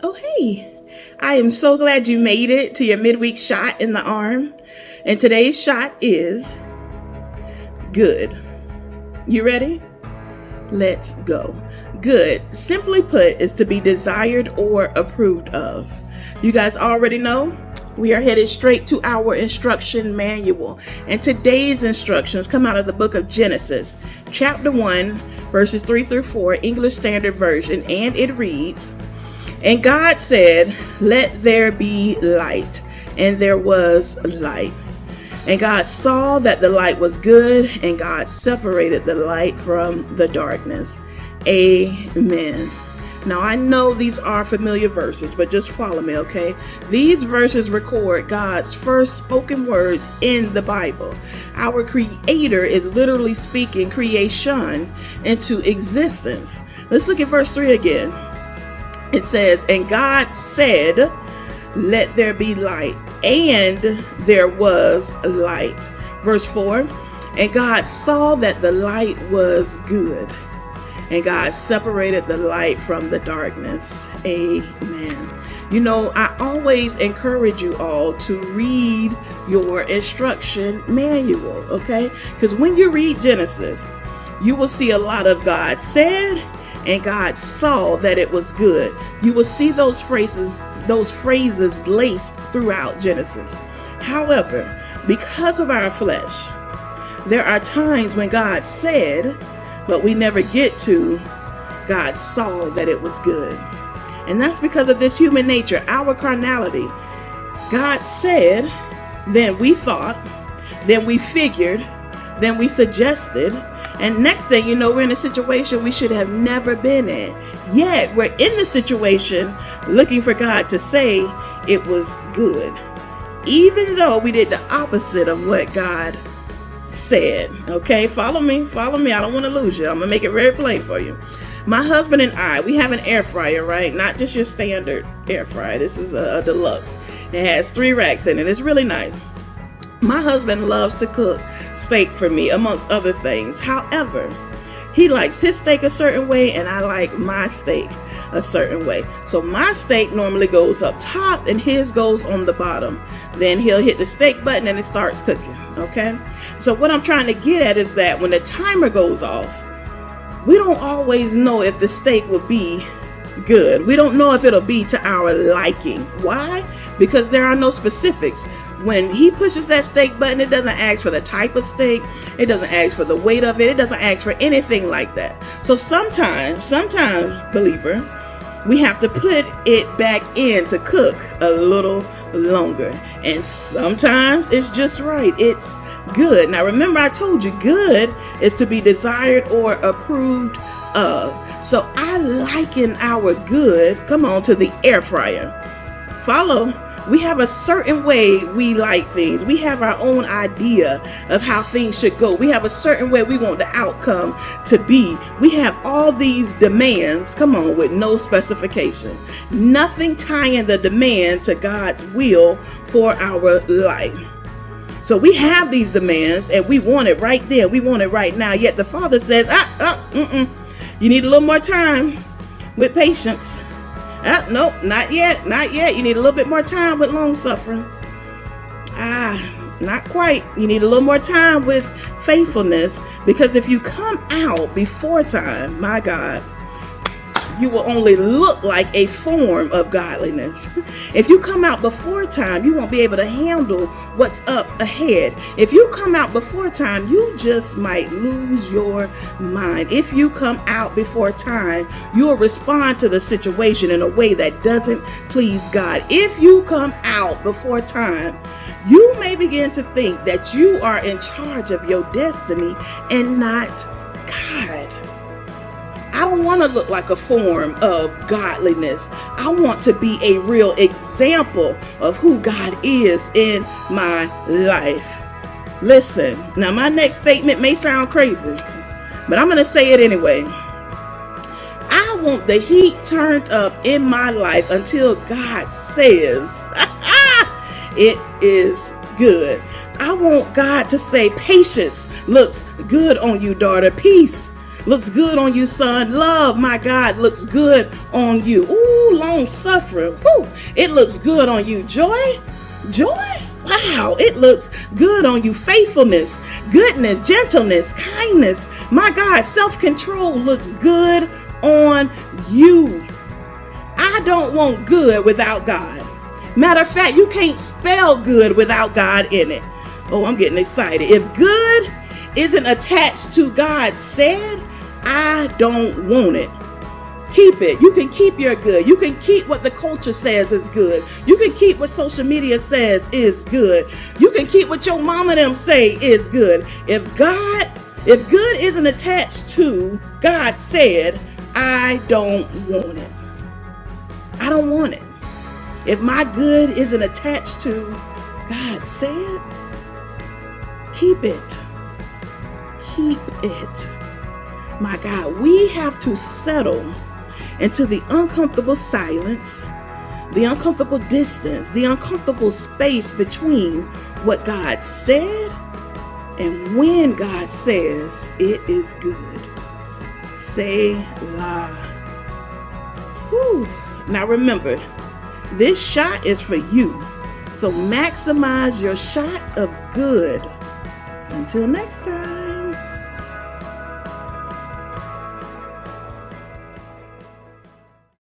Oh, hey, I am so glad you made it to your midweek shot in the arm. And today's shot is good. You ready? Let's go. Good, simply put, is to be desired or approved of. You guys already know we are headed straight to our instruction manual. And today's instructions come out of the book of Genesis, chapter 1, verses 3 through 4, English Standard Version. And it reads, "And God said, let there be light. And there was light. And God saw that the light was good, and God separated the light from the darkness." Amen. Now, I know these are familiar verses, but just follow me, okay? These verses record God's first spoken words in the Bible. Our Creator is literally speaking creation into existence. Let's look at verse 3 again. It says, "And God said, let there be light. And there was light." Verse 4, "And God saw that the light was good. And God separated the light from the darkness." Amen. You know, I always encourage you all to read your instruction manual, okay? Because when you read Genesis, you will see a lot of God said and God saw that it was good. You will see those phrases laced throughout Genesis. However, because of our flesh, there are times when God said, but we never get to God saw that it was good. And that's because of this human nature, our carnality. God said, then we thought, then we figured, then we suggested, and next thing you know, we're in a situation we should have never been in. Yet we're in the situation looking for God to say it was good, even though we did the opposite of what God said. Okay, follow me. I don't want to lose you. I'm gonna make it very plain for you. My husband and I, we have an air fryer, right? Not just your standard air fryer. This is a deluxe. It has 3 racks in it. It's really nice. My husband loves to cook steak for me, amongst other things. However, he likes his steak a certain way, and I like my steak a certain way. So my steak normally goes up top and his goes on the bottom. Then he'll hit the steak button and it starts cooking, okay? So what I'm trying to get at is that when the timer goes off, we don't always know if the steak will be good. We don't know if it'll be to our liking. Why? Because there are no specifics. When he pushes that steak button, it doesn't ask for the type of steak. It doesn't ask for the weight of it. It doesn't ask for anything like that. So sometimes, believer, we have to put it back in to cook a little longer. And sometimes it's just right. It's good. Now remember, I told you good is to be desired or approved of. So I liken our good, come on, to the air fryer. Follow. We have a certain way we like things. We have our own idea of how things should go. We have a certain way we want the outcome to be. We have all these demands, come on, with no specification. Nothing tying the demand to God's will for our life. So we have these demands and we want it right there. We want it right now. Yet the Father says, you need a little more time with patience. Nope, not yet. You need a little bit more time with long suffering. Not quite. You need a little more time with faithfulness, because if you come out before time, my God, you will only look like a form of godliness. If you come out before time, you won't be able to handle what's up ahead. If you come out before time, you just might lose your mind. If you come out before time, you'll respond to the situation in a way that doesn't please God. If you come out before time, you may begin to think that you are in charge of your destiny and not God. I don't want to look like a form of godliness. I want to be a real example of who God is in my life. Listen, now my next statement may sound crazy, but I'm going to say it anyway. I want the heat turned up in my life until God says it is good. I want God to say patience looks good on you, daughter. Peace looks good on you, son. Love, my God, looks good on you. Ooh, long suffering. Woo, it looks good on you. Joy, wow, it looks good on you. Faithfulness, goodness, gentleness, kindness, my God, self-control looks good on you. I don't want good without God. Matter of fact, you can't spell good without God in it. Oh, I'm getting excited. If good isn't attached to God said, I don't want it. Keep it. You can keep your good. You can keep what the culture says is good. You can keep what social media says is good. You can keep what your mama them say is good. If good isn't attached to God said, I don't want it. I don't want it. If my good isn't attached to God said, keep it. Keep it. My God, we have to settle into the uncomfortable silence, the uncomfortable distance, the uncomfortable space between what God said and when God says it is good. Selah. Whew. Now remember, this shot is for you. So maximize your shot of good. Until next time.